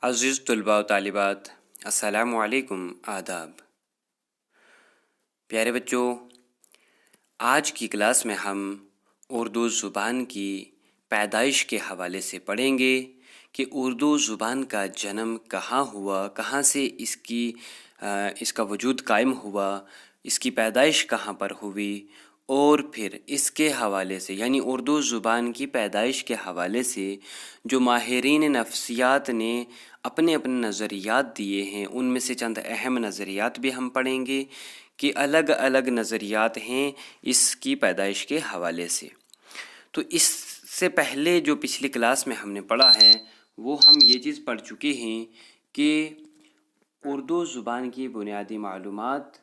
عزیز طلباء و طالبات، السلام علیکم، آداب۔ پیارے بچوں، آج کی کلاس میں ہم اردو زبان کی پیدائش کے حوالے سے پڑھیں گے کہ اردو زبان کا جنم کہاں ہوا، کہاں سے اس کا وجود قائم ہوا، اس کی پیدائش کہاں پر ہوئی، اور پھر اس کے حوالے سے یعنی اردو زبان کی پیدائش کے حوالے سے جو ماہرین نفسیات نے اپنے نظریات دیے ہیں ان میں سے چند اہم نظریات بھی ہم پڑھیں گے کہ الگ الگ نظریات ہیں اس کی پیدائش کے حوالے سے۔ تو اس سے پہلے جو پچھلی کلاس میں ہم نے پڑھا ہے وہ ہم یہ چیز پڑھ چکے ہیں کہ اردو زبان کی بنیادی معلومات،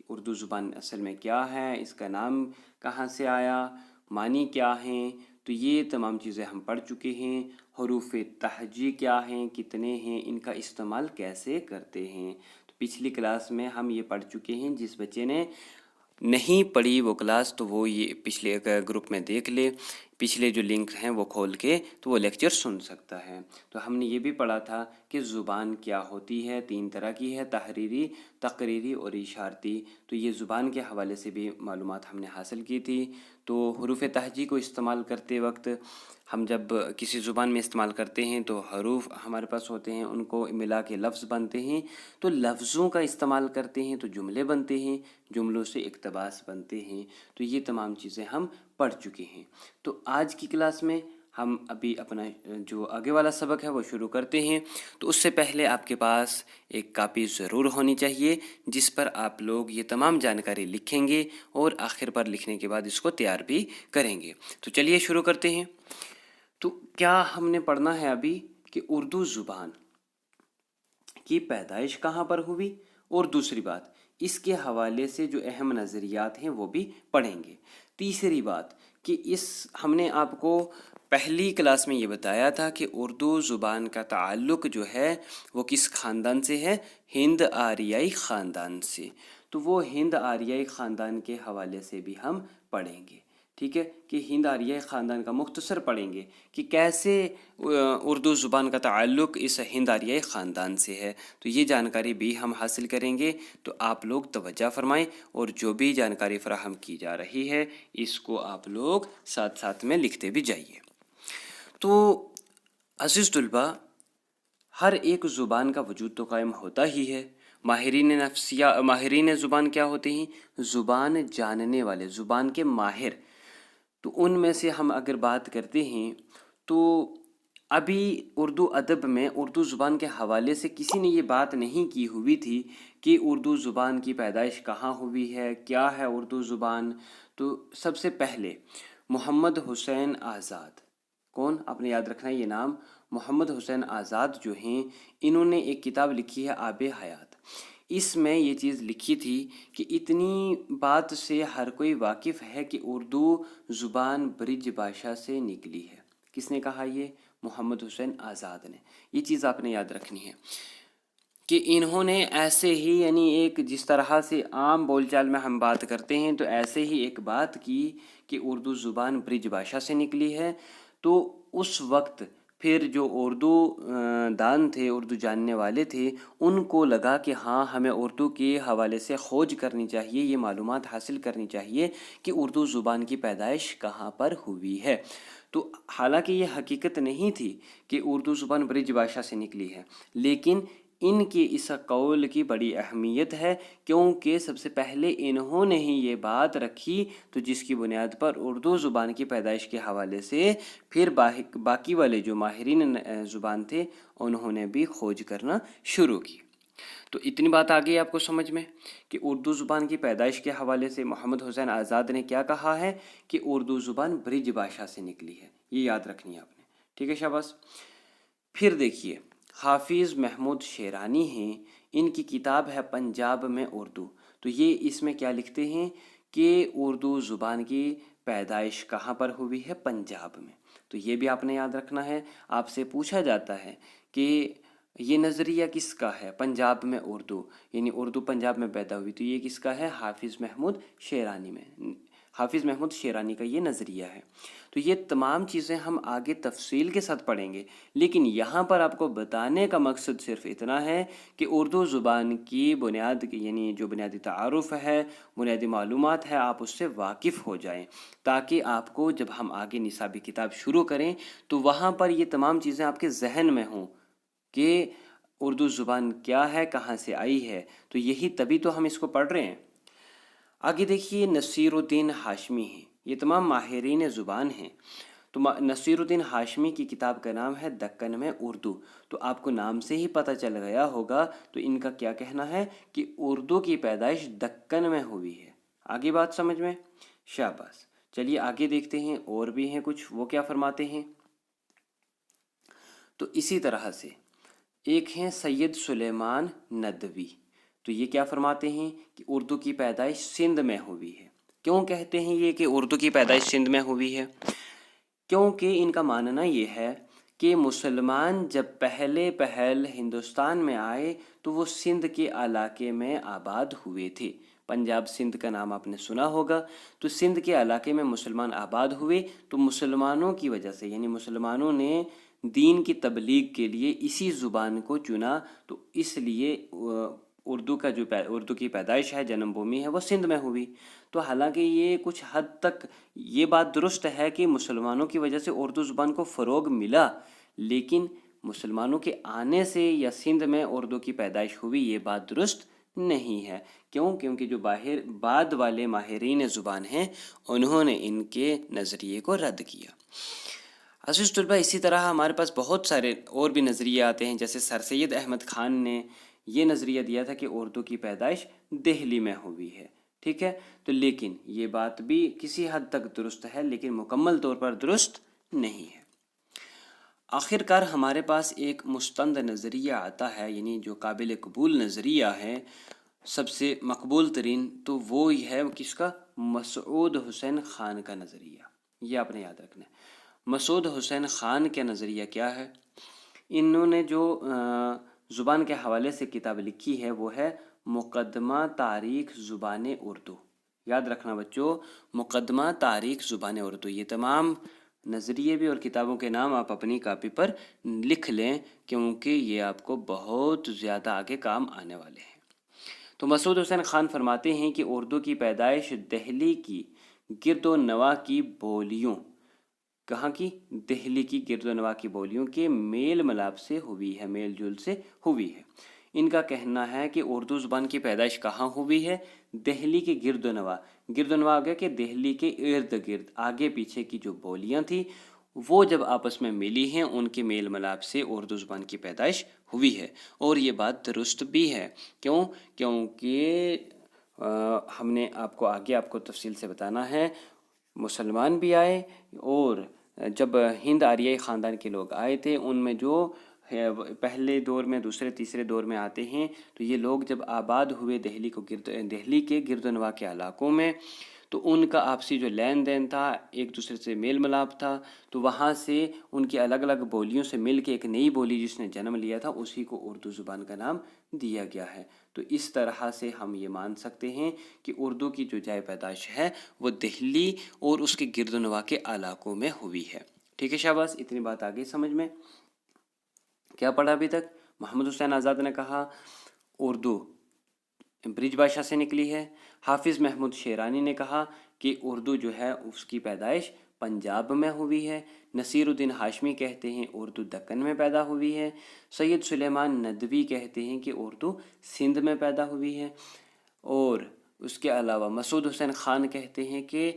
اردو زبان اصل میں کیا ہے، اس کا نام کہاں سے آیا، معنی کیا ہیں، تو یہ تمام چیزیں ہم پڑھ چکے ہیں۔ حروف تہجی کیا ہیں، کتنے ہیں، ان کا استعمال کیسے کرتے ہیں، تو پچھلی کلاس میں ہم یہ پڑھ چکے ہیں۔ جس بچے نے نہیں پڑھی وہ کلاس تو وہ یہ پچھلے گروپ میں دیکھ لے، پچھلے جو لنک ہیں وہ کھول کے تو وہ لیکچر سن سکتا ہے۔ تو ہم نے یہ بھی پڑھا تھا کہ زبان کیا ہوتی ہے، 3 طرح کی ہے، تحریری، تقریری اور اشارتی۔ تو یہ زبان کے حوالے سے بھی معلومات ہم نے حاصل کی تھی۔ تو حروف تہجی کو استعمال کرتے وقت ہم جب کسی زبان میں استعمال کرتے ہیں تو حروف ہمارے پاس ہوتے ہیں، ان کو ملا کے لفظ بنتے ہیں، تو لفظوں کا استعمال کرتے ہیں تو جملے بنتے ہیں، جملوں سے اقتباس بنتے ہیں۔ تو یہ تمام چیزیں ہم پڑھ چکے ہیں۔ تو آج کی کلاس میں ہم ابھی اپنا جو آگے والا سبق ہے وہ شروع کرتے ہیں۔ تو اس سے پہلے آپ کے پاس ایک کاپی ضرور ہونی چاہیے جس پر آپ لوگ یہ تمام جانکاری لکھیں گے اور آخر پر لکھنے کے بعد اس کو تیار بھی کریں گے۔ تو چلیے شروع کرتے ہیں۔ تو کیا ہم نے پڑھنا ہے ابھی کہ اردو زبان کی پیدائش کہاں پر ہوئی، اور دوسری بات اس کے حوالے سے جو اہم نظریات ہیں وہ بھی پڑھیں گے۔ تیسری بات کہ ہم نے آپ کو پہلی کلاس میں یہ بتایا تھا کہ اردو زبان کا تعلق جو ہے وہ کس خاندان سے ہے، ہند آریائی خاندان سے۔ تو وہ ہند آریائی خاندان کے حوالے سے بھی ہم پڑھیں گے، ٹھیک ہے، کہ ہند آریائی خاندان کا مختصر پڑھیں گے کہ کیسے اردو زبان کا تعلق اس ہند آریائی خاندان سے ہے۔ تو یہ جانکاری بھی ہم حاصل کریں گے۔ تو آپ لوگ توجہ فرمائیں اور جو بھی جانکاری فراہم کی جا رہی ہے اس کو آپ لوگ ساتھ ساتھ میں لکھتے بھی جائیے۔ تو عزیز طلباء، ہر ایک زبان کا وجود تو قائم ہوتا ہی ہے۔ ماہرین زبان کیا ہوتے ہیں؟ زبان جاننے والے، زبان کے ماہر۔ تو ان میں سے ہم اگر بات کرتے ہیں تو ابھی اردو ادب میں اردو زبان کے حوالے سے کسی نے یہ بات نہیں کی ہوئی تھی کہ اردو زبان کی پیدائش کہاں ہوئی ہے، کیا ہے اردو زبان۔ تو سب سے پہلے محمد حسین آزاد، کون؟ آپ نے یاد رکھنا ہے یہ نام، محمد حسین آزاد جو ہیں، انہوں نے ایک کتاب لکھی ہے آب حیات۔ اس میں یہ چیز لکھی تھی کہ اتنی بات سے ہر کوئی واقف ہے کہ اردو زبان برج بھاشا سے نکلی ہے۔ کس نے کہا؟ یہ محمد حسین آزاد نے۔ یہ چیز آپ نے یاد رکھنی ہے کہ انہوں نے ایسے ہی یعنی ایک جس طرح سے عام بول چال میں ہم بات کرتے ہیں تو ایسے ہی ایک بات کی کہ اردو زبان برج بھاشا سے نکلی ہے۔ تو اس وقت پھر جو اردو دان تھے، اردو جاننے والے تھے، ان کو لگا کہ ہاں ہمیں اردو کے حوالے سے کھوج کرنی چاہیے، یہ معلومات حاصل کرنی چاہیے کہ اردو زبان کی پیدائش کہاں پر ہوئی ہے۔ تو حالانکہ یہ حقیقت نہیں تھی کہ اردو زبان برج بھاشا سے نکلی ہے، لیکن ان کے اس قول کی بڑی اہمیت ہے کیونکہ سب سے پہلے انہوں نے ہی یہ بات رکھی، تو جس کی بنیاد پر اردو زبان کی پیدائش کے حوالے سے پھر باقی والے جو ماہرین زبان تھے انہوں نے بھی کھوج کرنا شروع کی۔ تو اتنی بات آ گئی آپ کو سمجھ میں کہ اردو زبان کی پیدائش کے حوالے سے محمد حسین آزاد نے کیا کہا ہے کہ اردو زبان برج بھاشا سے نکلی ہے۔ یہ یاد رکھنی ہے آپ نے، ٹھیک ہے، شاباش۔ پھر دیکھیے حافظ محمود شیرانی ہیں، ان کی کتاب ہے پنجاب میں اردو۔ تو یہ اس میں کیا لکھتے ہیں کہ اردو زبان کی پیدائش کہاں پر ہوئی ہے؟ پنجاب میں۔ تو یہ بھی آپ نے یاد رکھنا ہے۔ آپ سے پوچھا جاتا ہے کہ یہ نظریہ کس کا ہے؟ پنجاب میں اردو، یعنی اردو پنجاب میں پیدا ہوئی، تو یہ کس کا ہے؟ حافظ محمود شیرانی میں، حافظ محمود شیرانی کا یہ نظریہ ہے۔ تو یہ تمام چیزیں ہم آگے تفصیل کے ساتھ پڑھیں گے، لیکن یہاں پر آپ کو بتانے کا مقصد صرف اتنا ہے کہ اردو زبان کی بنیاد یعنی جو بنیادی تعارف ہے، بنیادی معلومات ہے، آپ اس سے واقف ہو جائیں، تاکہ آپ کو جب ہم آگے نصابی کتاب شروع کریں تو وہاں پر یہ تمام چیزیں آپ کے ذہن میں ہوں کہ اردو زبان کیا ہے، کہاں سے آئی ہے۔ تو یہی تبھی تو ہم اس کو پڑھ رہے ہیں۔ آگے دیکھیے نصیر الدین ہاشمی ہیں، یہ تمام ماہرین زبان ہیں۔ تو نصیر الدین ہاشمی کی کتاب کا نام ہے دکن میں اردو۔ تو آپ کو نام سے ہی پتہ چل گیا ہوگا تو ان کا کیا کہنا ہے کہ اردو کی پیدائش دکن میں ہوئی ہے۔ آگے بات سمجھ میں؟ شاباش۔ چلیے آگے دیکھتے ہیں، اور بھی ہیں کچھ، وہ کیا فرماتے ہیں۔ تو اسی طرح سے ایک ہیں سید سلیمان ندوی، تو یہ کیا فرماتے ہیں کہ اردو کی پیدائش سندھ میں ہوئی ہے۔ کیوں کہتے ہیں یہ کہ اردو کی پیدائش سندھ میں ہوئی ہے؟ کیونکہ ان کا ماننا یہ ہے کہ مسلمان جب پہل ہندوستان میں آئے تو وہ سندھ کے علاقے میں آباد ہوئے تھے۔ پنجاب سندھ کا نام آپ نے سنا ہوگا۔ تو سندھ کے علاقے میں مسلمان آباد ہوئے، تو مسلمانوں کی وجہ سے یعنی مسلمانوں نے دین کی تبلیغ کے لیے اسی زبان کو چنا، تو اس لیے اردو کی پیدائش ہے، جنم بھومی ہے، وہ سندھ میں ہوئی۔ تو حالانکہ یہ کچھ حد تک یہ بات درست ہے کہ مسلمانوں کی وجہ سے اردو زبان کو فروغ ملا، لیکن مسلمانوں کے آنے سے یا سندھ میں اردو کی پیدائش ہوئی یہ بات درست نہیں ہے۔ کیوں؟ کیونکہ جو بعد والے ماہرین زبان ہیں انہوں نے ان کے نظریے کو رد کیا۔ عزیز طلبہ، اسی طرح ہمارے پاس بہت سارے اور بھی نظریے آتے ہیں، جیسے سر سید احمد خان نے یہ نظریہ دیا تھا کہ اردو کی پیدائش دہلی میں ہوئی ہے، ٹھیک ہے۔ تو لیکن یہ بات بھی کسی حد تک درست ہے، لیکن مکمل طور پر درست نہیں ہے۔ آخر کار ہمارے پاس ایک مستند نظریہ آتا ہے، یعنی جو قابل قبول نظریہ ہے، سب سے مقبول ترین، تو وہ ہے کس کا؟ مسعود حسین خان کا نظریہ۔ یہ آپ نے یاد رکھنا ہے۔ مسعود حسین خان کا نظریہ کیا ہے؟ انہوں نے جو زبان کے حوالے سے کتاب لکھی ہے وہ ہے مقدمہ تاریخ زبان اردو۔ یاد رکھنا بچوں، مقدمہ تاریخ زبان اردو۔ یہ تمام نظریے بھی اور کتابوں کے نام آپ اپنی کاپی پر لکھ لیں، کیونکہ یہ آپ کو بہت زیادہ آگے کام آنے والے ہیں۔ تو مسعود حسین خان فرماتے ہیں کہ اردو کی پیدائش دہلی کی گرد و نواح کی بولیوں، کہاں کی؟ دہلی کی گرد و نواح کی بولیوں کے میل ملاپ سے ہوئی ہے، میل جول سے ہوئی ہے۔ ان کا کہنا ہے کہ اردو زبان کی پیدائش کہاں ہوئی ہے؟ دہلی کے گرد و نواح۔ گرد و نواح آ گیا کہ دہلی کے ارد گرد آگے پیچھے کی جو بولیاں تھیں وہ جب آپس میں ملی ہیں، ان کے میل ملاپ سے اردو زبان کی پیدائش ہوئی ہے، اور یہ بات درست بھی ہے۔ کیوں؟ کیونکہ ہم نے آپ کو تفصیل سے بتانا ہے، مسلمان بھی آئے، اور جب ہند آریائی خاندان کے لوگ آئے تھے، ان میں جو پہلے دور میں، دوسرے تیسرے دور میں آتے ہیں، تو یہ لوگ جب آباد ہوئے دہلی کے گرد و نواح کے علاقوں میں، تو ان کا آپسی جو لین دین تھا، ایک دوسرے سے میل ملاپ تھا، تو وہاں سے ان کی الگ الگ بولیوں سے مل کے ایک نئی بولی جس نے جنم لیا تھا، اسی کو اردو زبان کا نام دیا گیا ہے۔ تو اس طرح سے ہم یہ مان سکتے ہیں کہ اردو کی جو جائے پیدائش ہے وہ دہلی اور اس کے گرد و نواح کے علاقوں میں ہوئی ہے۔ ٹھیک ہے شاباش، اتنی بات آ گئی سمجھ میں؟ کیا پڑھا ابھی تک؟ محمد حسین آزاد نے کہا اردو برج بھاشا سے نکلی ہے۔ حافظ محمود شیرانی نے کہا کہ اردو جو ہے اس کی پیدائش پنجاب میں ہوئی ہے۔ نصیر الدین ہاشمی کہتے ہیں اردو دکن میں پیدا ہوئی ہے۔ سید سلیمان ندوی کہتے ہیں کہ اردو سندھ میں پیدا ہوئی ہے، اور اس کے علاوہ مسعود حسین خان کہتے ہیں کہ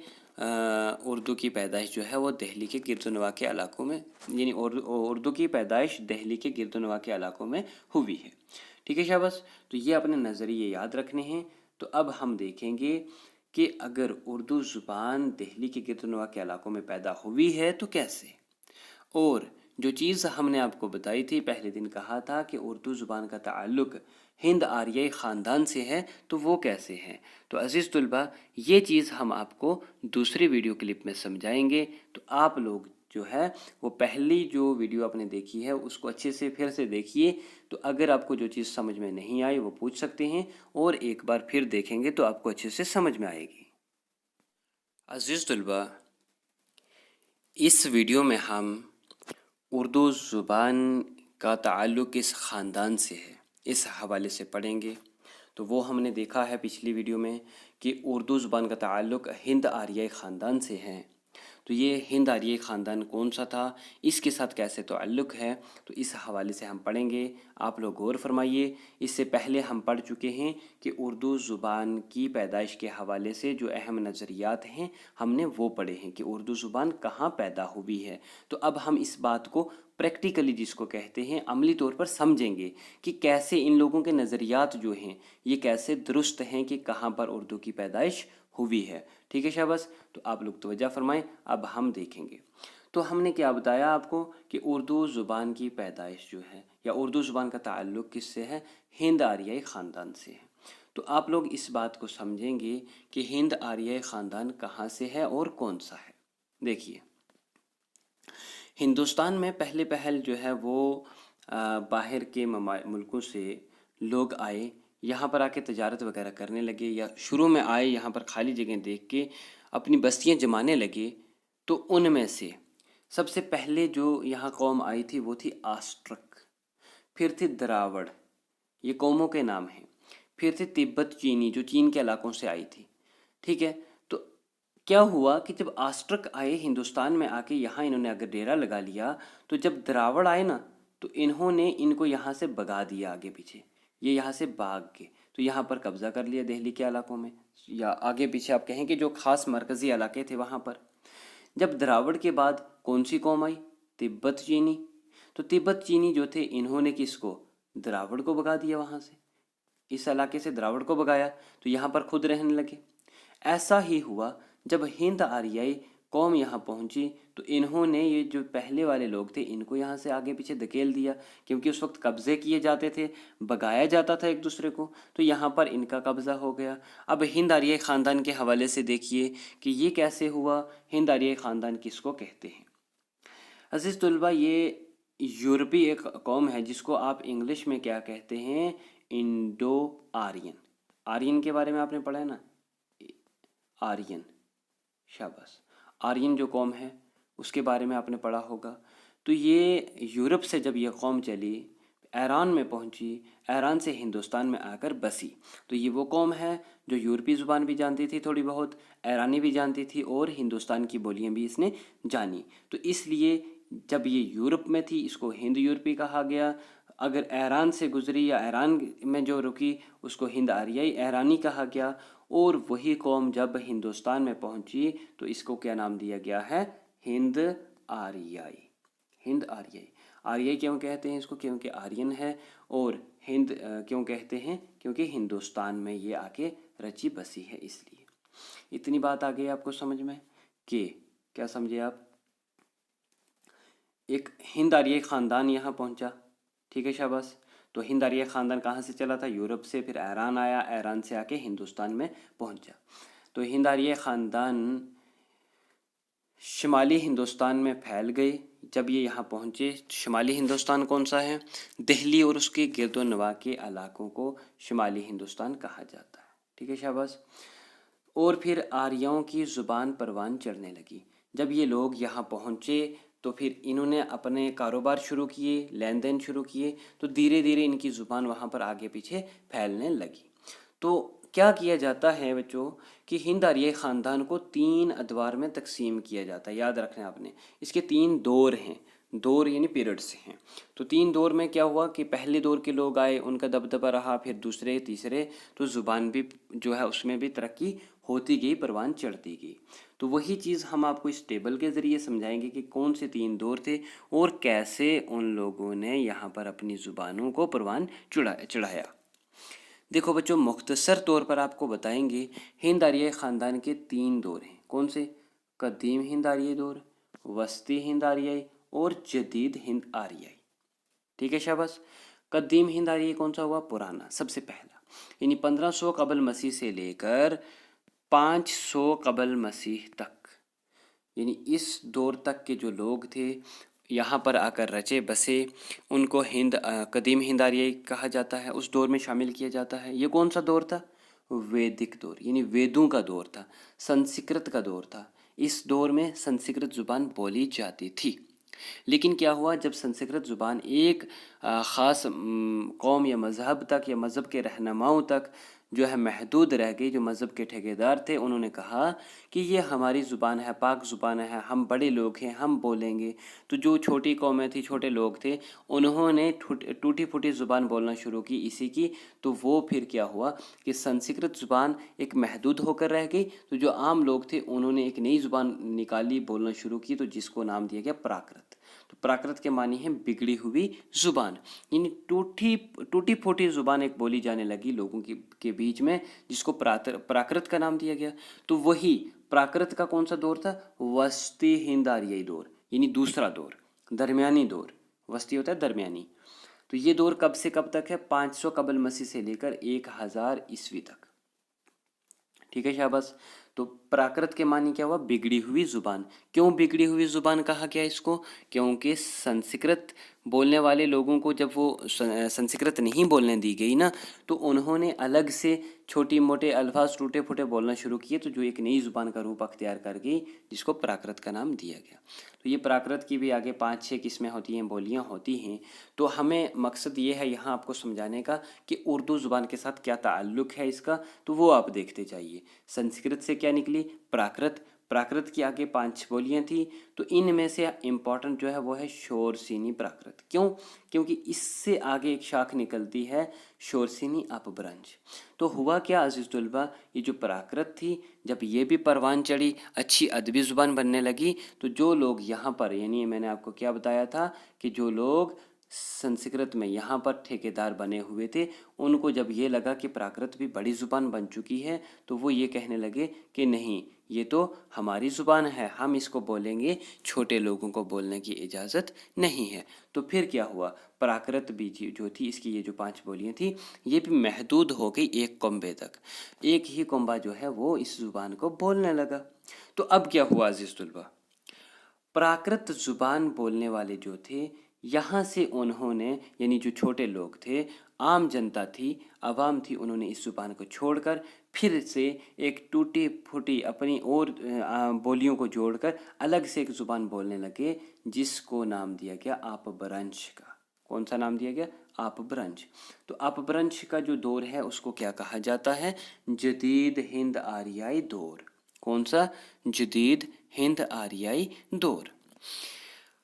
اردو کی پیدائش جو ہے وہ دہلی کے گرد و نواح کے علاقوں میں، یعنی اردو کی پیدائش دہلی کے گرد و نواح کے علاقوں میں ہوئی ہے۔ ٹھیک ہے شاباش، تو یہ اپنے نظریے یاد رکھنے ہیں۔ تو اب ہم دیکھیں گے کہ اگر اردو زبان دہلی کے گرد و نواح کے علاقوں میں پیدا ہوئی ہے تو کیسے، اور جو چیز ہم نے آپ کو بتائی تھی، پہلے دن کہا تھا کہ اردو زبان کا تعلق ہند آریائی خاندان سے ہے، تو وہ کیسے ہیں۔ تو عزیز طلبہ، یہ چیز ہم آپ کو دوسری ویڈیو کلپ میں سمجھائیں گے۔ تو آپ لوگ جو ہے وہ پہلی جو ویڈیو آپ نے دیکھی ہے اس کو اچھے سے پھر سے دیکھیے، تو اگر آپ کو جو چیز سمجھ میں نہیں آئی وہ پوچھ سکتے ہیں، اور ایک بار پھر دیکھیں گے تو آپ کو اچھے سے سمجھ میں آئے گی۔ अज़ीज़ तलबा, इस वीडियो में हम उर्दू ज़ुबान का ताल्लुक़ किस ख़ानदान से है इस हवाले से पढ़ेंगे। तो वो हमने देखा है पिछली वीडियो में कि उर्दू ज़ुबान का ताल्लुक़ हिंद आर्याई ख़ानदान से है। तो ये हिंद आर्याई ख़ानदान कौन सा था, इसके साथ कैसे ताल्लुक़ है, तो इस हवाले से हम पढ़ेंगे। आप लोग गौर फरमाइए। इससे पहले हम पढ़ चुके हैं कि उर्दू ज़ुबान की पैदाइश के हवाले से जो अहम नज़रियात हैं हमने वो पढ़े हैं कि उर्दू ज़ुबान कहाँ पैदा हुई है। तो अब हम इस बात को प्रैक्टिकली, जिसको कहते हैं अमली तौर पर, समझेंगे कि कैसे इन लोगों के नज़रियात जो हैं ये कैसे दुरुस्त हैं कि कहाँ पर उर्दू की पैदाइश हुई है। ठीक है शाबाश। तो आप लोग तवज्जो फरमाएं, अब हम देखेंगे। तो हमने क्या बताया आपको कि उर्दू ज़ुबान की पैदाइश जो है या उर्दू ज़ुबान का ताल्लुक़ किससे है, हिंद आर्याई ख़ानदान से है। तो आप लोग इस बात को समझेंगे कि हिंद आर्याई ख़ानदान कहाँ से है और कौन सा है। देखिए, हिंदुस्तान में पहले पहल जो है वो बाहर के मुल्कों से लोग आए, यहाँ पर आके तजारत वगैरह करने लगे, या शुरू में आए यहाँ पर खाली जगह देख के अपनी बस्तियाँ जमाने लगे। तो उनमें से सबसे पहले जो यहाँ कौम आई थी वो थी आस्ट्रक, फिर थी द्रावड़, ये कौमों के नाम हैं, फिर थे तिब्बत चीनी जो चीन के इलाकों से आई थी। ठीक है। तो क्या हुआ कि जब आस्ट्रक आए हिंदुस्तान में आके यहाँ इन्होंने अगर डेरा लगा लिया, तो जब द्रावड़ आए ना तो इन्होंने इनको यहाँ से भगा दिया आगे पीछे, ये यहाँ से भाग के तो यहाँ पर कब्जा कर लिया दिल्ली के इलाकों में, या आगे पीछे आप कहें कि जो खास मरकज़ी इलाके थे वहाँ पर। जब द्रावड़ के बाद कौन सी कौम आई, तिब्बत चीनी। तो तिब्बत चीनी जो थे इन्होंने किसको, द्रावड़ को भगा दिया वहाँ से, इस इलाके से द्रावड़ को भगाया तो यहाँ पर खुद रहने लगे। ऐसा ही हुआ जब हिंद आर्याई कौम यहाँ पहुँची तो इन्होंने ये जो पहले वाले लोग थे इनको यहाँ से आगे पीछे धकेल दिया, क्योंकि उस वक्त कब्ज़े किए जाते थे, भगाया जाता था एक दूसरे को, तो यहाँ पर इनका कब्ज़ा हो गया। अब हिंद आर्याई ख़ानदान के हवाले से देखिए कि ये कैसे हुआ, हिंद आर्याई ख़ानदान किसको कहते हैं। अज़ीज़ तलबा, ये यूरोपीय एक कौम है जिसको आप इंग्लिश में क्या कहते हैं, इंडो आर्यन। आर्यन के बारे में आपने पढ़ा है ना, आर्यन, शाबाश। आर्यन जो कौम है उसके बारे में आपने पढ़ा होगा। तो ये यूरोप से जब ये कौम चली, ईरान में पहुंची, ईरान से हिंदुस्तान में आकर बसी, तो ये वो कौम है जो यूरोपीय ज़ुबान भी जानती थी थोड़ी बहुत, ईरानी भी जानती थी और हिंदुस्तान की बोलियां भी इसने जानी। तो इसलिए जब ये यूरोप में थी इसको हिंद यूरोपी कहा गया। अगर ईरान से गुजरी या ईरान में जो रुकी उसको हिंद आर्याई ईरानी कहा गया। और वही कौम जब हिंदुस्तान में पहुंची तो इसको क्या नाम दिया गया है, हिंद आर्याई। हिंद आर्याई। आर्याई क्यों कहते हैं इसको, क्योंकि आर्यन है, और हिंद क्यों कहते हैं, क्योंकि हिंदुस्तान में ये आके रची बसी है इसलिए। इतनी बात आ गई आपको समझ में कि क्या समझे आप, एक हिंद आर्याई ख़ानदान यहाँ पहुँचा। ठीक है शाबाश। तो हिंद आर्याई ख़ानदान कहाँ से चला था, यूरोप से, फिर ईरान आया, ईरान से आके हिंदुस्तान में पहुँचा। तो हिंद आर्याई ख़ानदान शुमाली हिंदुस्तान में फैल गई। जब ये यहाँ पहुँचे, शुमाली हिंदुस्तान कौन सा है, दिल्ली और उसके गिरदो नवा के इलाकों को शुमाली हिंदुस्तान कहा जाता है। ठीक है शाबाश। और फिर आर्यों की ज़ुबान परवान चढ़ने लगी। जब ये लोग यहाँ पहुँचे तो फिर इन्होंने अपने कारोबार शुरू किए, लेन देन शुरू किए, तो धीरे धीरे इनकी ज़ुबान वहाँ पर आगे पीछे फैलने लगी। तो क्या किया जाता है बच्चों कि हिंद आर्याई ख़ानदान को 3 अदवार में तकसीम किया जाता है। याद रखना आपने, इसके 3 दौर हैं, दौर यानी पीरियड्स हैं। तो 3 दौर में क्या हुआ कि पहले दौर के लोग आए, उनका दबदबा रहा, फिर दूसरे तीसरे, तो ज़ुबान भी जो है उसमें भी तरक्की होती गई, परवान चढ़ती गई। तो वही चीज़ हम आपको इस टेबल के ज़रिए समझाएंगे कि कौन से 3 दौर थे और कैसे उन लोगों ने यहाँ पर अपनी ज़ुबानों को परवान चढ़ाया। देखो बच्चों, मुख्तसर तौर पर आपको बताएंगे हिंद आर्याई ख़ानदान के 3 दौर हैं। कौन से, कदीम हिंद आर्याई दौर, वस्ती हिंद आर्याई और जदीद हिंद आर्याई। ठीक है शाबाश। कदीम हिंद आर्याई कौन सा हुआ, पुराना, सबसे पहला, यानी 1500 कबल मसीह से लेकर 500 कबल मसीह तक, यानी इस दौर तक के जो लोग थे यहाँ पर आकर रचे बसे, उनको कदीम हिंद आर्याई कहा जाता है, उस दौर में शामिल किया जाता है। ये कौन सा दौर था, वैदिक दौर यानी वेदों का दौर था, संस्कृत का दौर था। इस दौर में संस्कृत ज़ुबान बोली जाती थी। लेकिन क्या हुआ, जब संस्कृत ज़ुबान एक ख़ास कौम या मज़हब तक या मज़हब के रहनुमाओं तक जो है महदूद रह गई, जो मज़हब के ठेकेदार थे उन्होंने कहा कि ये हमारी ज़ुबान है, पाक ज़ुबान है, हम बड़े लोग हैं, हम बोलेंगे। तो जो छोटी कौमें थी, छोटे लोग थे, उन्होंने टूटी फूटी ज़ुबान बोलना शुरू की इसी की। तो वो फिर क्या हुआ कि संस्कृत ज़ुबान एक महदूद होकर रह गई। तो जो आम लोग थे उन्होंने एक नई ज़ुबान निकाली, बोलना शुरू की, तो जिसको नाम दिया गया प्राकृत। तो प्राकृत के मानी है बिगड़ी हुई ज़ुबान, यानी टूटी फूटी ज़ुबान एक बोली जाने लगी लोगों के बीच में, जिसको प्राकृत का नाम दिया गया। तो वही प्राकृत का कौन सा दौर था, वस्ती हिंद आर्यई दौर, यानी दूसरा दौर, दरमियानी दौर। वस्ती होता है दरमियानी। तो ये दौर कब से कब तक है, 500 कबल मसीह से लेकर 1000 ईस्वी तक। ठीक है, शाबाश। तो प्राकृत के मानी क्या हुआ, बिगड़ी हुई जुबान। क्यों बिगड़ी हुई जुबान कहा गया इसको, क्योंकि संस्कृत बोलने वाले लोगों को जब वो संस्कृत नहीं बोलने दी गई ना, तो उन्होंने अलग से छोटी मोटे अल्फाज टूटे फूटे बोलना शुरू किए, तो जो एक नई जुबान का रूप अख्तियार कर गई, जिसको प्राकृत का नाम दिया गया। तो ये प्राकृत की भी आगे 5-6 किस्में होती हैं, बोलियां होती हैं। तो हमें मकसद ये है यहाँ आपको समझाने का कि उर्दू ज़ुबान के साथ क्या ताल्लुक़ है इसका, तो वो आप देखते जाइए। संस्कृत से क्या निकली, प्राकृत। प्राकृत की आगे 5 बोलियां थी, तो इनमें से इम्पॉर्टेंट जो है वो है शोरसिनी प्राकृत। क्यों, क्योंकि इससे आगे एक शाख निकलती है शोरसिनी अपभ्रंश। तो हुआ क्या अजीज़ तुलबा, ये जो प्राकृत थी, जब ये भी परवान चढ़ी, अच्छी अदबी ज़ुबान बनने लगी, तो जो लोग यहाँ पर, यानी मैंने आपको क्या बताया था कि जो लोग संस्कृत में यहाँ पर ठेकेदार बने हुए थे, उनको जब ये लगा कि प्राकृत भी बड़ी ज़ुबान बन चुकी है, तो वो ये कहने लगे कि नहीं, ये तो हमारी ज़ुबान है, हम इसको बोलेंगे, छोटे लोगों को बोलने की इजाज़त नहीं है। तो फिर क्या हुआ, प्राकृत भी जो थी, इसकी ये जो 5 बोलियां थी, ये भी महदूद हो गई एक कौम्बे तक। एक ही कौम्बा जो है वो इस ज़ुबान को बोलने लगा। तो अब क्या हुआ अजीज़ तुलबा, प्राकृत ज़ुबान बोलने वाले जो थे, यहाँ से उन्होंने, यानी जो छोटे लोग थे, आम जनता थी, आवाम थी, उन्होंने इस ज़ुबान को छोड़कर फिर से एक टूटी फूटी अपनी और बोलियों को जोड़कर अलग से एक ज़ुबान बोलने लगे, जिसको नाम दिया गया अपभ्रंश का। कौन सा नाम दिया गया, अपभ्रंश। तो अपभ्रंश का जो दौर है उसको क्या कहा जाता है, जदीद हिंद आर्याई दौर। कौन सा, जदीद हिंद आर्याई दौर।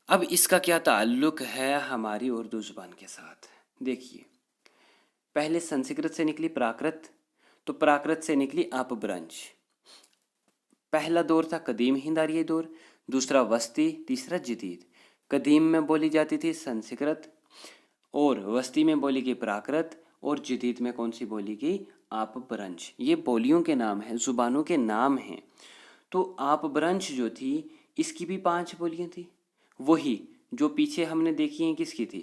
अब इसका क्या ताल्लुक है हमारी उर्दू ज़ुबान के साथ, देखिए। पहले संस्कृत से निकली प्राकृत, तो प्राकृत से निकली अपभ्रंश। पहला दौर था कदीम हिंद आर्याई दौर, दूसरा वस्ती, तीसरा जदीद। कदीम में बोली जाती थी संस्कृत, और वस्ती में बोली गई प्राकृत, और जदीद में कौन सी बोली गई, अपभ्रंश। ये बोलियों के नाम हैं, ज़ुबानों के नाम हैं। तो अपभ्रंश जो थी, इसकी भी 5 बोलियां थी, वही जो पीछे हमने देखी हैं किसकी थी,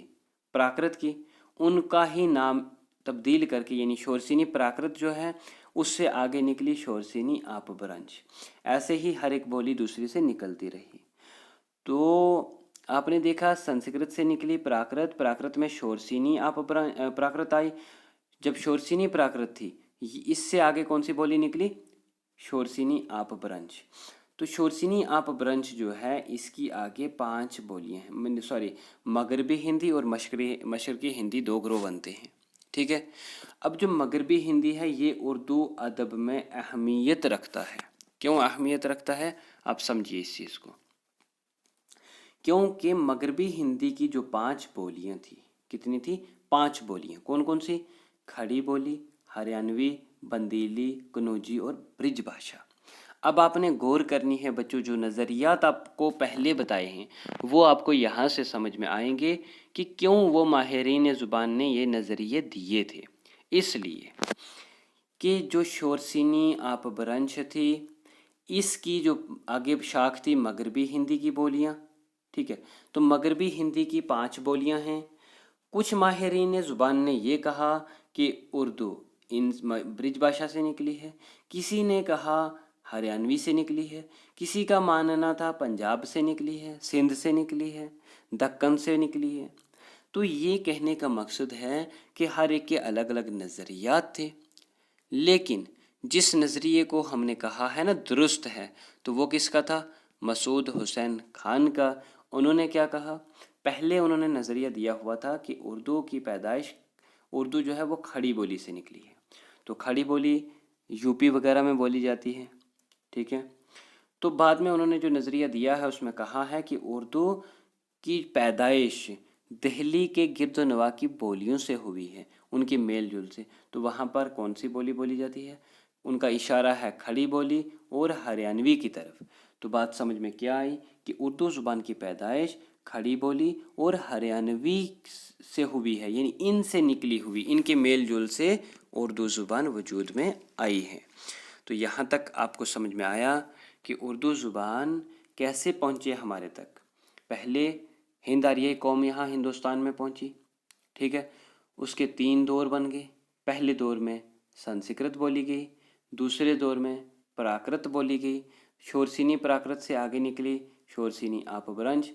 प्राकृत की, उनका ही नाम तब्दील करके, यानी शोरसिनी प्राकृत जो है उससे आगे निकली शोरसिनी अपभ्रंश। ऐसे ही हर एक बोली दूसरी से निकलती रही। तो आपने देखा संस्कृत से निकली प्राकृत, प्राकृत में शोरसिनी प्राकृत आई। जब शोरसिनी प्राकृत थी, इससे आगे कौन सी बोली निकली, शोरसिनी अपभ्रंश। तो शोरसिनी अपभ्रंश जो है, इसकी आगे 5 बोलियां हैं, सॉरी, मगरबी हिंदी और मशरकी हिंदी 2 ग्रोह बनते हैं। ठीक है। अब जो मगरबी हिंदी है, ये उर्दू अदब में अहमियत रखता है। क्यों अहमियत रखता है, आप समझिए इस चीज़ को। क्योंकि मगरबी हिंदी की जो 5 बोलियां थी, कितनी थी, 5 बोलियां, कौन कौन सी, खड़ी बोली, हरियाणवी, बंदीली, कनौजी और ब्रिज भाषा। अब आपने गौर करनी है बच्चों, जो नज़रियात आपको पहले बताए हैं वो आपको यहाँ से समझ में आएंगे कि क्यों वो माहिरीन ज़ुबान ने ये नज़रिए दिए थे। इसलिए कि जो शोरसिनी अपभ्रंश थी, इसकी जो आगे शाख थी मगरबी हिंदी की बोलियाँ। ठीक है। तो मगरबी हिंदी की 5 बोलियाँ हैं। कुछ माहिरीन ज़ुबान ने ये कहा कि उर्दू इन ब्रिज भाषा से निकली है, किसी ने कहा हरियाणवी से निकली है, किसी का मानना था पंजाब से निकली है, सिंध से निकली है, दक्कन से निकली है। तो ये कहने का मकसद है कि हर एक के अलग अलग नज़रियात थे, लेकिन जिस नज़रिए को हमने कहा है ना दुरुस्त है, तो वो किसका था? मसूद हुसैन खान का। उन्होंने क्या कहा? पहले उन्होंने नज़रिया दिया हुआ था कि उर्दू की पैदाइश, उर्दू जो है वो खड़ी बोली से निकली है। तो खड़ी बोली यूपी वगैरह में बोली जाती है, ठीक है। तो बाद में उन्होंने जो नज़रिया दिया है उसमें कहा है कि उर्दू की पैदाइश दिल्ली के गिरद नवा की बोलियों से हुई है, उनके मेल जोल से। तो वहाँ पर कौन सी बोली बोली जाती है? उनका इशारा है खड़ी बोली और हरियाणवी की तरफ। तो बात समझ में क्या आई कि उर्दू ज़ुबान की पैदाइश खड़ी बोली और हरियाणवी से हुई है, यानी इनसे निकली हुई, इनके मेल जोल से उर्दू ज़ुबान वजूद में आई है। तो यहाँ तक आपको समझ में आया कि उर्दू ज़ुबान कैसे पहुँची हमारे तक। पहले हिंद आर्य कौम यहाँ हिंदुस्तान में पहुँची, ठीक है। उसके 3 दौर बन गए। पहले दौर में संस्कृत बोली गई, दूसरे दौर में प्राकृत बोली गई, शोरसिनी प्राकृत से आगे निकली शोरसिनी अपभ्रंश।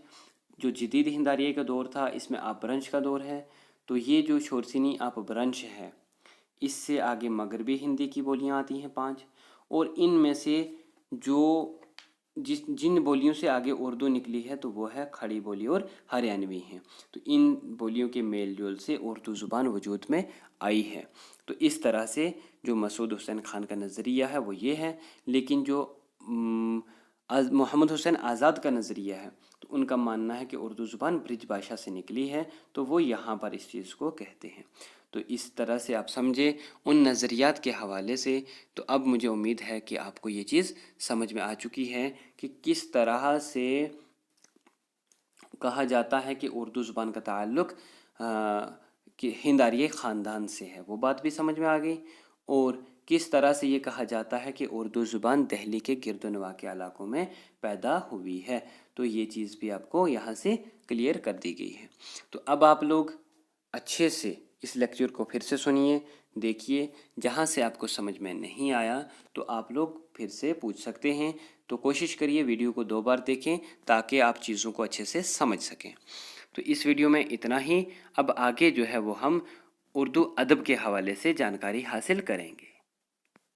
जो जदीद हिंद आर्य का दौर था इसमें अपभ्रंश का दौर है। तो ये जो शोरसिनी अपभ्रंश है इससे आगे मगरबी हिंदी की बोलियां आती हैं 5, और इनमें से जो जिन बोलियों से आगे उर्दू निकली है तो वो है खड़ी बोली और हरियाणवी हैं। तो इन बोलियों के मेल जोल से उर्दू ज़ुबान वजूद में आई है। तो इस तरह से जो मसूद हुसैन खान का नज़रिया है वो ये है। लेकिन जो मोहम्मद हुसैन आज़ाद का नज़रिया है तो उनका मानना है कि उर्दू ज़ुबान ब्रिज भाषा से निकली है, तो वो यहाँ पर इस चीज़ को कहते हैं। तो इस तरह से आप समझे उन नज़रियात के हवाले से। तो अब मुझे उम्मीद है कि आपको ये चीज़ समझ में आ चुकी है कि किस तरह से कहा जाता है कि उर्दू ज़ुबान का ताल्लुक़ कि हिंद आर्य ख़ानदान से है, वो बात भी समझ में आ गई। और किस तरह से ये कहा जाता है कि उर्दू ज़ुबान दिल्ली के गिरदोनवा के इलाकों में पैदा हुई है, तो ये चीज़ भी आपको यहाँ से क्लियर कर दी गई है। तो अब आप लोग अच्छे से इस लेक्चर को फिर से सुनिए, देखिए। जहाँ से आपको समझ में नहीं आया तो आप लोग फिर से पूछ सकते हैं। तो कोशिश करिए वीडियो को 2 बार देखें ताकि आप चीज़ों को अच्छे से समझ सकें। तो इस वीडियो में इतना ही। अब आगे जो है वो हम उर्दू अदब के हवाले से जानकारी हासिल करेंगे।